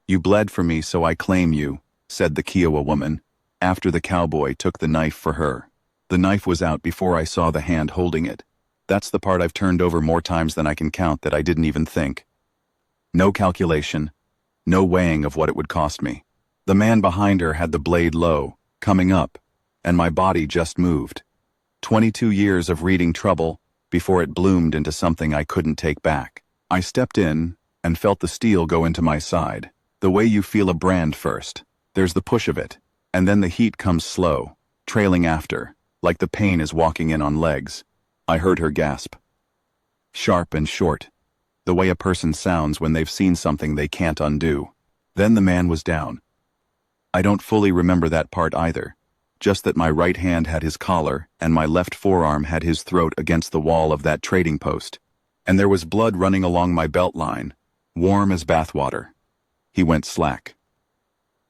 "You bled for me, so I claim you," said the Kiowa woman, after the cowboy took the knife for her. The knife was out before I saw the hand holding it. That's the part I've turned over more times than I can count that I didn't even think. No calculation, no weighing of what it would cost me. The man behind her had the blade low, coming up, and my body just moved. 22 years of reading trouble before it bloomed into something I couldn't take back. I stepped in and felt the steel go into my side. The way you feel a brand first. There's the push of it, and then the heat comes slow, trailing after, like the pain is walking in on legs. I heard her gasp. Sharp and short, the way a person sounds when they've seen something they can't undo. Then the man was down. I don't fully remember that part either, just that my right hand had his collar and my left forearm had his throat against the wall of that trading post, and there was blood running along my belt line, warm as bathwater. He went slack.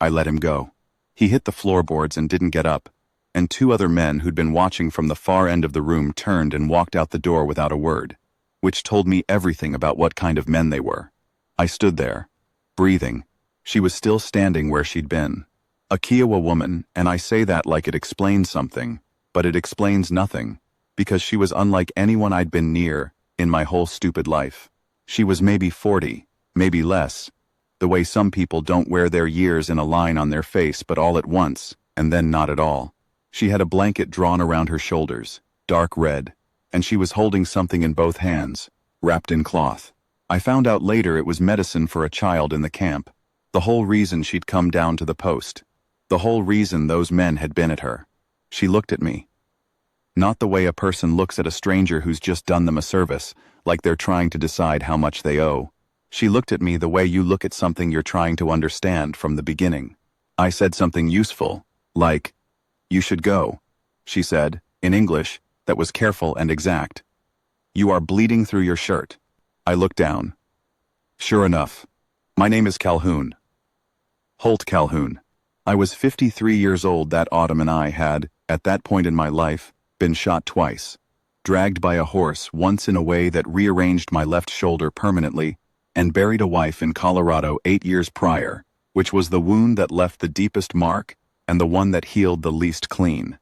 I let him go. He hit the floorboards and didn't get up, and two other men who'd been watching from the far end of the room turned and walked out the door without a word, which told me everything about what kind of men they were. I stood there, breathing. She was still standing where she'd been. A Kiowa woman, and I say that like it explains something, but it explains nothing, because she was unlike anyone I'd been near in my whole stupid life. She was maybe 40, maybe less, the way some people don't wear their years in a line on their face but all at once, and then not at all. She had a blanket drawn around her shoulders, dark red, and she was holding something in both hands, wrapped in cloth. I found out later it was medicine for a child in the camp, the whole reason she'd come down to the post, the whole reason those men had been at her. She looked at me. Not the way a person looks at a stranger who's just done them a service, like they're trying to decide how much they owe. She looked at me the way you look at something you're trying to understand from the beginning. I said something useful, like, "You should go," she said, in English that was careful and exact. "You are bleeding through your shirt." I looked down. Sure enough, my name is Calhoun. Holt Calhoun. I was 53 years old that autumn, and I had, at that point in my life, been shot twice, dragged by a horse once in a way that rearranged my left shoulder permanently, and buried a wife in Colorado 8 years prior, which was the wound that left the deepest mark and the one that healed the least clean.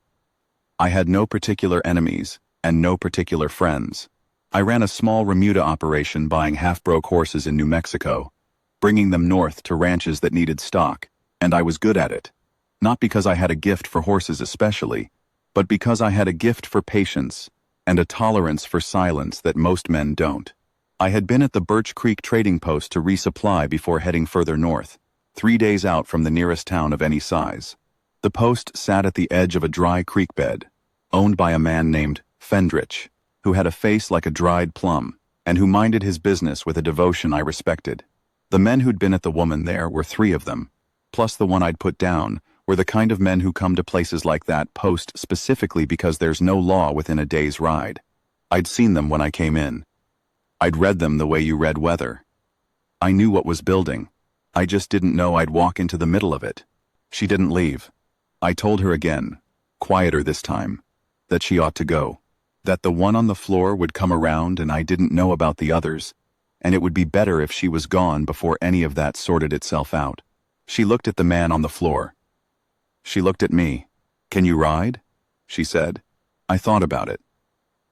I had no particular enemies and no particular friends. I ran a small remuda operation buying half-broke horses in New Mexico, bringing them north to ranches that needed stock, and I was good at it. Not because I had a gift for horses especially, but because I had a gift for patience and a tolerance for silence that most men don't. I had been at the Birch Creek trading post to resupply before heading further north, 3 days out from the nearest town of any size. The post sat at the edge of a dry creek bed, owned by a man named Fendrich, who had a face like a dried plum, and who minded his business with a devotion I respected. The men who'd been at the woman there were 3 of them, plus the one I'd put down, were the kind of men who come to places like that post specifically because there's no law within a day's ride. I'd seen them when I came in. I'd read them the way you read weather. I knew what was building. I just didn't know I'd walk into the middle of it. She didn't leave. I told her again, quieter this time, that she ought to go. That the one on the floor would come around and I didn't know about the others, and it would be better if she was gone before any of that sorted itself out. She looked at the man on the floor. She looked at me. "Can you ride?" she said. I thought about it.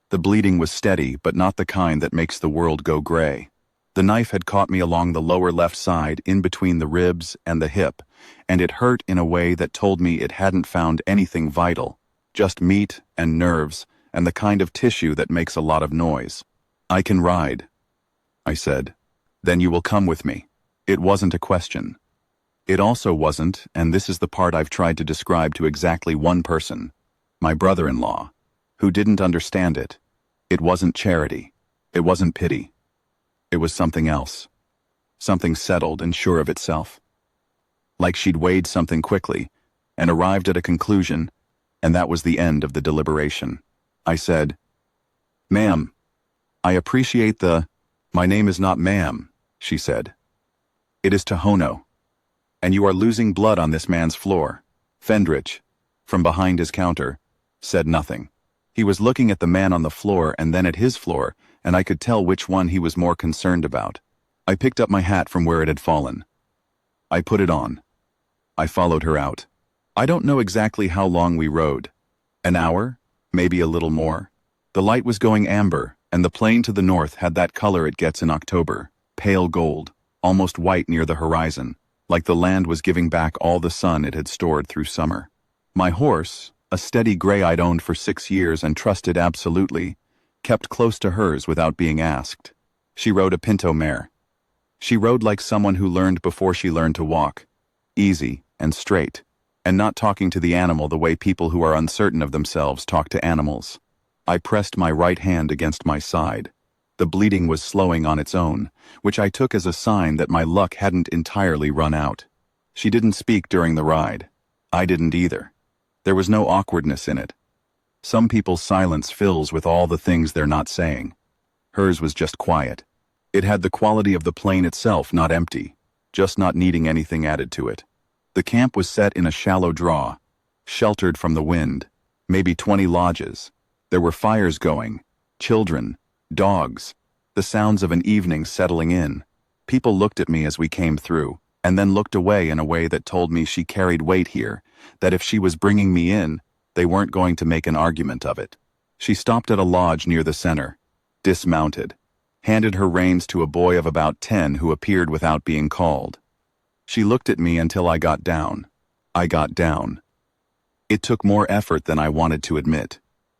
The bleeding was steady, but not the kind that makes the world go gray. The knife had caught me along the lower left side, in between the ribs and the hip, and it hurt in a way that told me it hadn't found anything vital, just meat and nerves and the kind of tissue that makes a lot of noise. "I can ride," I said. "Then you will come with me." It wasn't a question. It also wasn't, and this is the part I've tried to describe to exactly one person, my brother-in-law, who didn't understand it. It wasn't charity. It wasn't pity. It was something else. Something settled and sure of itself. Like she'd weighed something quickly and arrived at a conclusion, and that was the end of the deliberation. I said, "Ma'am, I appreciate the—" "My name is not ma'am," she said. "It is Tohono. And you are losing blood on this man's floor." Fendrich, from behind his counter, said nothing. He was looking at the man on the floor and then at his floor, and I could tell which one he was more concerned about. I picked up my hat from where it had fallen. I put it on. I followed her out. I don't know exactly how long we rode. An hour? Maybe a little more. The light was going amber, and the plain to the north had that color it gets in October, pale gold, almost white near the horizon, like the land was giving back all the sun it had stored through summer. My horse, a steady gray I'd owned for 6 years and trusted absolutely, kept close to hers without being asked. She rode a pinto mare. She rode like someone who learned before she learned to walk, easy and straight, and not talking to the animal the way people who are uncertain of themselves talk to animals. I pressed my right hand against my side. The bleeding was slowing on its own, which I took as a sign that my luck hadn't entirely run out. She didn't speak during the ride. I didn't either. There was no awkwardness in it. Some people's silence fills with all the things they're not saying. Hers was just quiet. It had the quality of the plain itself, not empty, just not needing anything added to it. The camp was set in a shallow draw, sheltered from the wind, maybe 20 lodges. There were fires going, children, dogs, the sounds of an evening settling in. People looked at me as we came through, and then looked away in a way that told me she carried weight here, that if she was bringing me in, they weren't going to make an argument of it. She stopped at a lodge near the center, dismounted, handed her reins to a boy of about 10 who appeared without being called. She looked at me until I got down. I got down. It took more effort than I wanted to admit.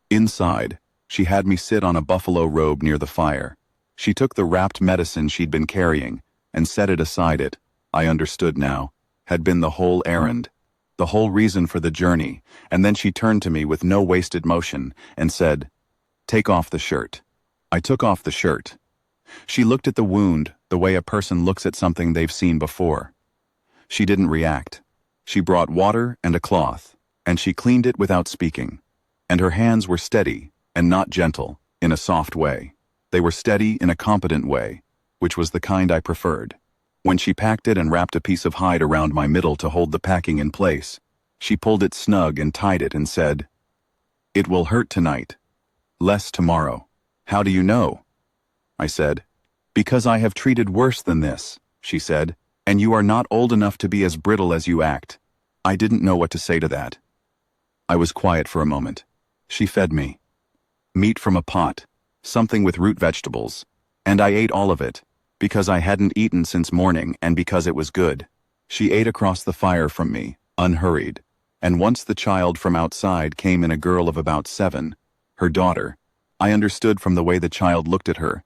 Inside, she had me sit on a buffalo robe near the fire. She took the wrapped medicine she'd been carrying and set it aside. It, I understood now, had been the whole errand, the whole reason for the journey, and then she turned to me with no wasted motion and said, "Take off the shirt." I took off the shirt. She looked at the wound the way a person looks at something they've seen before. She didn't react. She brought water and a cloth, and she cleaned it without speaking. And her hands were steady, and not gentle, in a soft way. They were steady in a competent way, which was the kind I preferred. When she packed it and wrapped a piece of hide around my middle to hold the packing in place, she pulled it snug and tied it and said, "It will hurt tonight. Less tomorrow." "How do you know?" I said. "Because I have treated worse than this," she said, "and you are not old enough to be as brittle as you act." I didn't know what to say to that. I was quiet for a moment. She fed me. Meat from a pot, something with root vegetables, and I ate all of it, because I hadn't eaten since morning and because it was good. She ate across the fire from me, unhurried, and once the child from outside came in, a girl of about 7, her daughter. I understood from the way the child looked at her,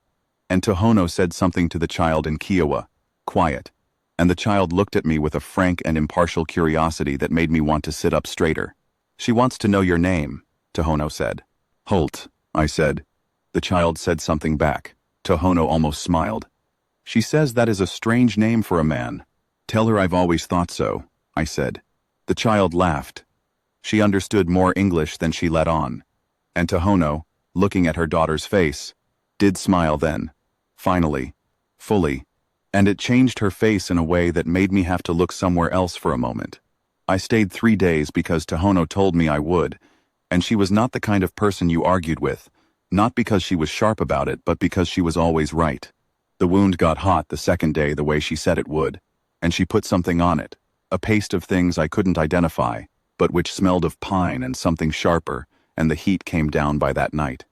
and Tohono said something to the child in Kiowa, quiet, and the child looked at me with a frank and impartial curiosity that made me want to sit up straighter. "She wants to know your name," Tohono said. "Holt," I said. The child said something back. Tohono almost smiled. "She says that is a strange name for a man." "Tell her I've always thought so," I said. The child laughed. She understood more English than she let on. And Tohono, looking at her daughter's face, did smile then. Finally. Fully. And it changed her face in a way that made me have to look somewhere else for a moment. I stayed 3 days because Tohono told me I would, and she was not the kind of person you argued with, not because she was sharp about it, but because she was always right. The wound got hot the second day the way she said it would, and she put something on it, a paste of things I couldn't identify, but which smelled of pine and something sharper, and the heat came down by that night.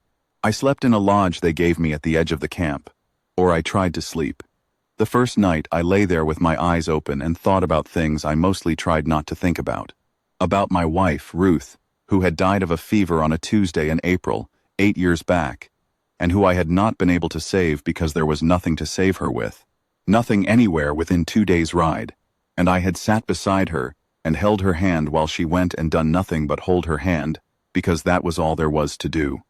I slept in a lodge they gave me at the edge of the camp, or I tried to sleep. The first night I lay there with my eyes open and thought about things I mostly tried not to think about. About my wife, Ruth, who had died of a fever on a Tuesday in April, 8 years back, and who I had not been able to save because there was nothing to save her with. Nothing anywhere within 2 days' ride, and I had sat beside her and held her hand while she went and done nothing but hold her hand, because that was all there was to do.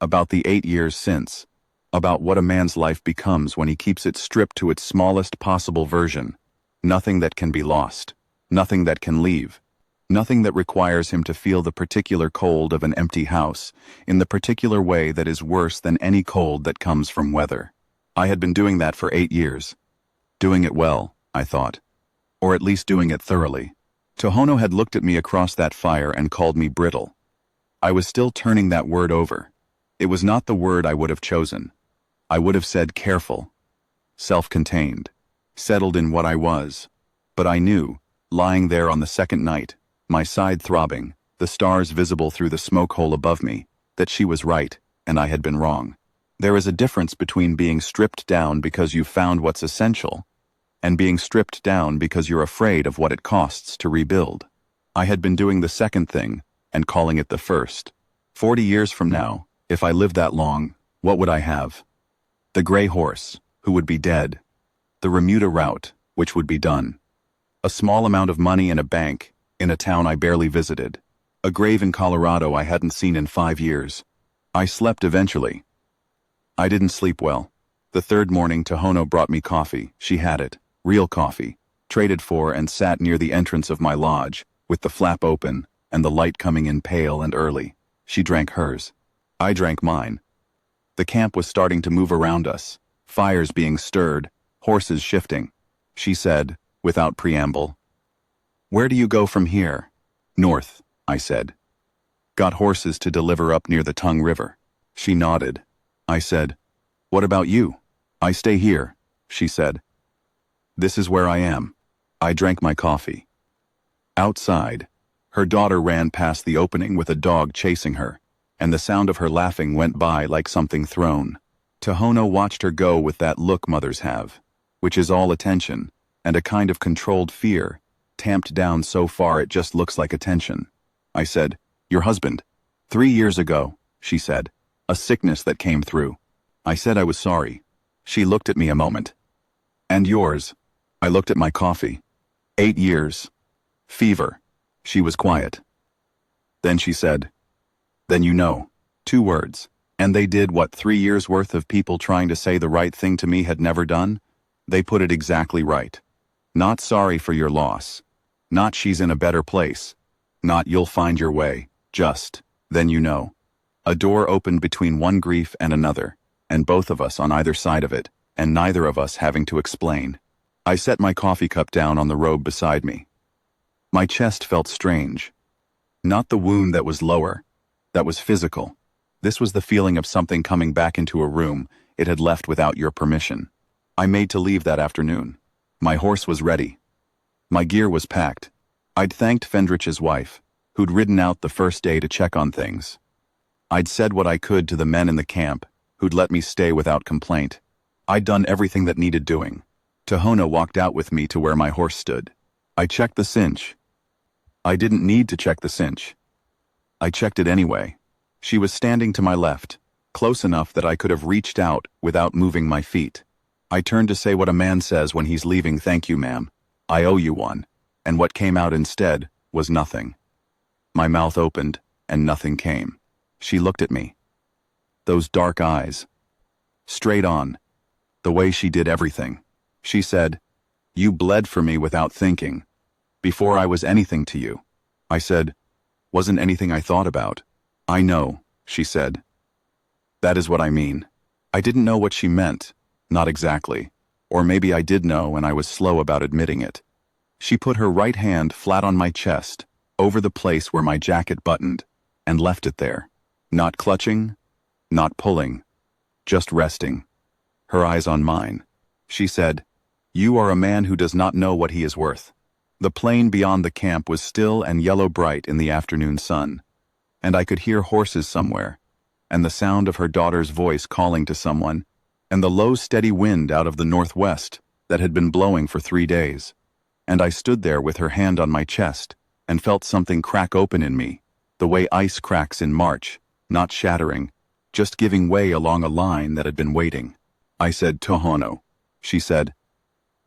About the 8 years since, about what a man's life becomes when he keeps it stripped to its smallest possible version. Nothing that can be lost, nothing that can leave, nothing that requires him to feel the particular cold of an empty house in the particular way that is worse than any cold that comes from weather. I had been doing that for 8 years. Doing it well, I thought, or at least doing it thoroughly. Tohono had looked at me across that fire and called me brittle. I was still turning that word over. It was not the word I would have chosen. I would have said careful, self-contained, settled in what I was. But I knew, lying there on the second night, my side throbbing, the stars visible through the smoke hole above me, that she was right, and I had been wrong. There is a difference between being stripped down because you've found what's essential, and being stripped down because you're afraid of what it costs to rebuild. I had been doing the second thing, and calling it the first. 40 years from now, if I lived that long, what would I have? The gray horse, who would be dead. The Remuda route, which would be done. A small amount of money in a bank, in a town I barely visited. A grave in Colorado I hadn't seen in 5 years. I slept eventually. I didn't sleep well. The third morning, Tohono brought me coffee. She had it. Real coffee. Traded for and sat near the entrance of my lodge, with the flap open, and the light coming in pale and early. She drank hers. I drank mine. The camp was starting to move around us. Fires being stirred, horses shifting. She said, without preamble, "Where do you go from here?" "North," I said. "Got horses to deliver up near the Tongue River." She nodded. I said, "What about you?" "I stay here," she said. "This is where I am." I drank my coffee. Outside, her daughter ran past the opening with a dog chasing her, and the sound of her laughing went by like something thrown. Tohono watched her go with that look mothers have, which is all attention, and a kind of controlled fear, tamped down so far it just looks like attention. I said, "Your husband." 3 years ago, she said. A sickness that came through. I said I was sorry. She looked at me a moment. "And yours?" I looked at my coffee. 8 years. Fever. She was quiet. Then she said, "Then you know." 2 words. And they did what 3 years worth of people trying to say the right thing to me had never done? They put it exactly right. Not sorry for your loss. Not she's in a better place. Not you'll find your way. Just, then you know. A door opened between one grief and another, and both of us on either side of it, and neither of us having to explain. I set my coffee cup down on the robe beside me. My chest felt strange. Not the wound that was lower. That was physical. This was the feeling of something coming back into a room it had left without your permission. I made to leave that afternoon. My horse was ready. My gear was packed. I'd thanked Fendrich's wife, who'd ridden out the first day to check on things. I'd said what I could to the men in the camp, who'd let me stay without complaint. I'd done everything that needed doing. Tohono walked out with me to where my horse stood. I checked the cinch. I didn't need to check the cinch. I checked it anyway. She was standing to my left, close enough that I could have reached out without moving my feet. I turned to say what a man says when he's leaving. "Thank you, ma'am. I owe you one." And what came out instead was nothing. My mouth opened, and nothing came. She looked at me. Those dark eyes. Straight on. The way she did everything. She said, "You bled for me without thinking. Before I was anything to you." I said, "Wasn't anything I thought about." "I know," she said. "That is what I mean." I didn't know what she meant. Not exactly. Or maybe I did know and I was slow about admitting it. She put her right hand flat on my chest, over the place where my jacket buttoned, and left it there. Not clutching, not pulling, just resting. Her eyes on mine. She said, "You are a man who does not know what he is worth." The plain beyond the camp was still and yellow bright in the afternoon sun, and I could hear horses somewhere, and the sound of her daughter's voice calling to someone, and the low steady wind out of the northwest that had been blowing for 3 days. And I stood there with her hand on my chest, and felt something crack open in me, the way ice cracks in March, not shattering, just giving way along a line that had been waiting. I said, "Tohono." She said,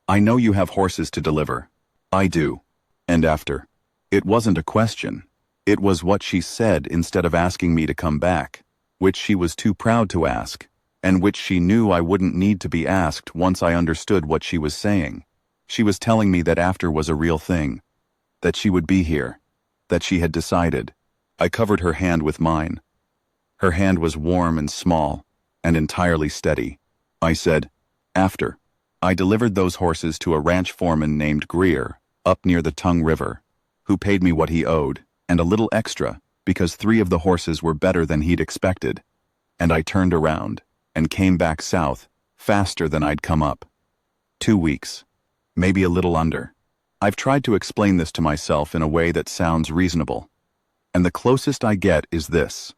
"I know you have horses to deliver." "I do." And after. It wasn't a question. It was what she said instead of asking me to come back, which she was too proud to ask, and which she knew I wouldn't need to be asked once I understood what she was saying. She was telling me that after was a real thing, that she would be here, that she had decided. I covered her hand with mine. Her hand was warm and small, and entirely steady. I said, "After." I delivered those horses to a ranch foreman named Greer, up near the Tongue River, who paid me what he owed, and a little extra, because 3 of the horses were better than he'd expected. And I turned around, and came back south, faster than I'd come up. 2 weeks. Maybe a little under. I've tried to explain this to myself in a way that sounds reasonable, and the closest I get is this.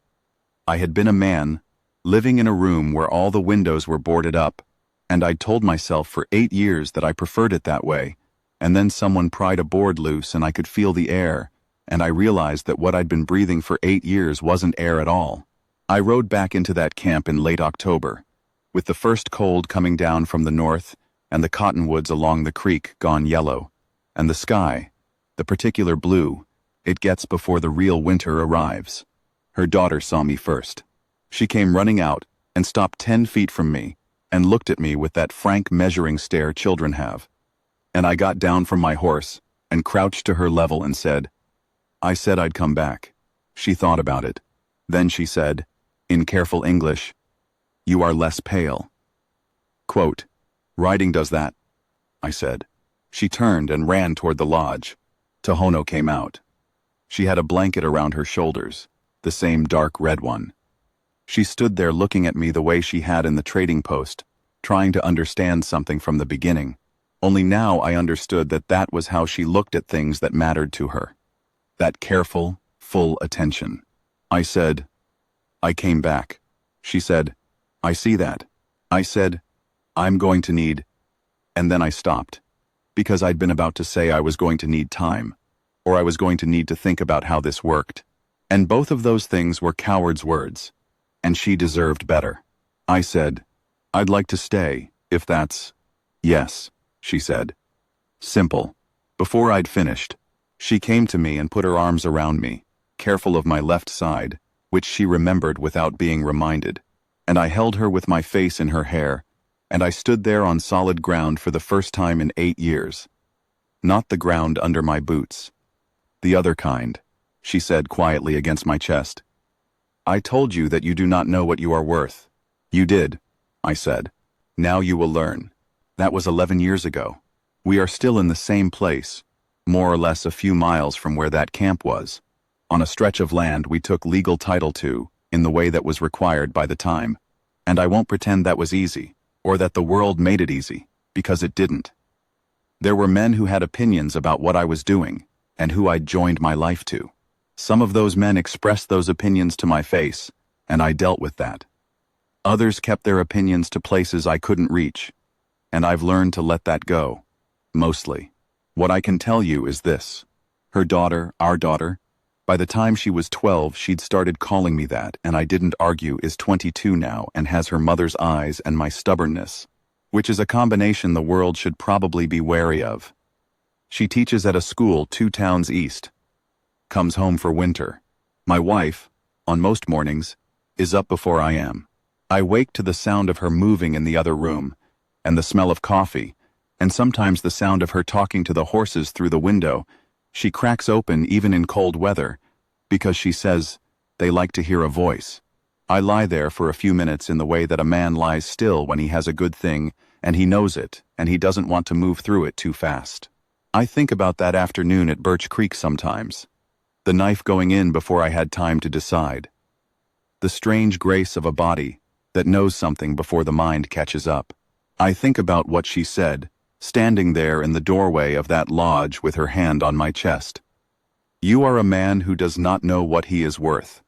I had been a man, living in a room where all the windows were boarded up, and I'd told myself for 8 years that I preferred it that way, and then someone pried a board loose and I could feel the air, and I realized that what I'd been breathing for 8 years wasn't air at all. I rode back into that camp in late October, with the first cold coming down from the north and the cottonwoods along the creek gone yellow, and the sky, the particular blue, it gets before the real winter arrives. Her daughter saw me first. She came running out and stopped 10 feet from me and looked at me with that frank measuring stare children have. And I got down from my horse and crouched to her level and said, "I said I'd come back." She thought about it. Then she said, in careful English, "You are less pale." Quote, "Riding does that," I said. She turned and ran toward the lodge. Tohono came out. She had a blanket around her shoulders, the same dark red one. She stood there looking at me the way she had in the trading post, trying to understand something from the beginning. Only now I understood that that was how she looked at things that mattered to her. That careful, full attention. I said, "I came back." She said, "I see that." I said, "I'm going to need..." And then I stopped, because I'd been about to say I was going to need time, or I was going to need to think about how this worked. And both of those things were coward's words, and she deserved better. I said, "I'd like to stay, if that's..." "Yes," she said. Simple. Before I'd finished, she came to me and put her arms around me, careful of my left side, which she remembered without being reminded, and I held her with my face in her hair, and I stood there on solid ground for the first time in 8 years. Not the ground under my boots. The other kind, she said quietly against my chest. "I told you that you do not know what you are worth." "You did," I said. "Now you will learn." That was 11 years ago. We are still in the same place, more or less a few miles from where that camp was, on a stretch of land we took legal title to in the way that was required by the time. And I won't pretend that was easy, or that the world made it easy, because it didn't. There were men who had opinions about what I was doing, and who I'd joined my life to. Some of those men expressed those opinions to my face, and I dealt with that. Others kept their opinions to places I couldn't reach, and I've learned to let that go, mostly. What I can tell you is this. Her daughter, our daughter, by the time she was 12, she'd started calling me that, and I didn't argue, is 22 now and has her mother's eyes and my stubbornness, which is a combination the world should probably be wary of. She teaches at a school 2 towns east. Comes home for winter. My wife, on most mornings, is up before I am. I wake to the sound of her moving in the other room, and the smell of coffee, and sometimes the sound of her talking to the horses through the window. She cracks open even in cold weather, because she says they like to hear a voice. I lie there for a few minutes in the way that a man lies still when he has a good thing, and he knows it, and he doesn't want to move through it too fast. I think about that afternoon at Birch Creek sometimes. The knife going in before I had time to decide. The strange grace of a body that knows something before the mind catches up. I think about what she said, standing there in the doorway of that lodge with her hand on my chest. "You are a man who does not know what he is worth."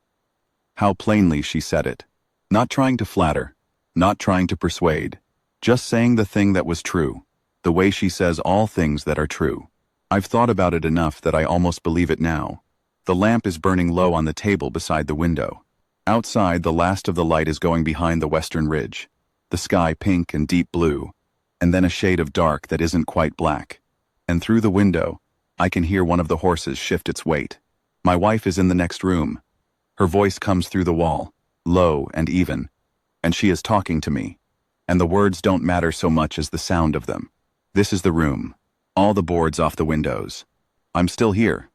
How plainly she said it. Not trying to flatter, not trying to persuade, just saying the thing that was true, the way she says all things that are true. I've thought about it enough that I almost believe it now. The lamp is burning low on the table beside the window. Outside, the last of the light is going behind the western ridge, the sky pink and deep blue, and then a shade of dark that isn't quite black. And through the window, I can hear one of the horses shift its weight. My wife is in the next room. Her voice comes through the wall, low and even, and she is talking to me. And the words don't matter so much as the sound of them. This is the room. All the boards off the windows. I'm still here.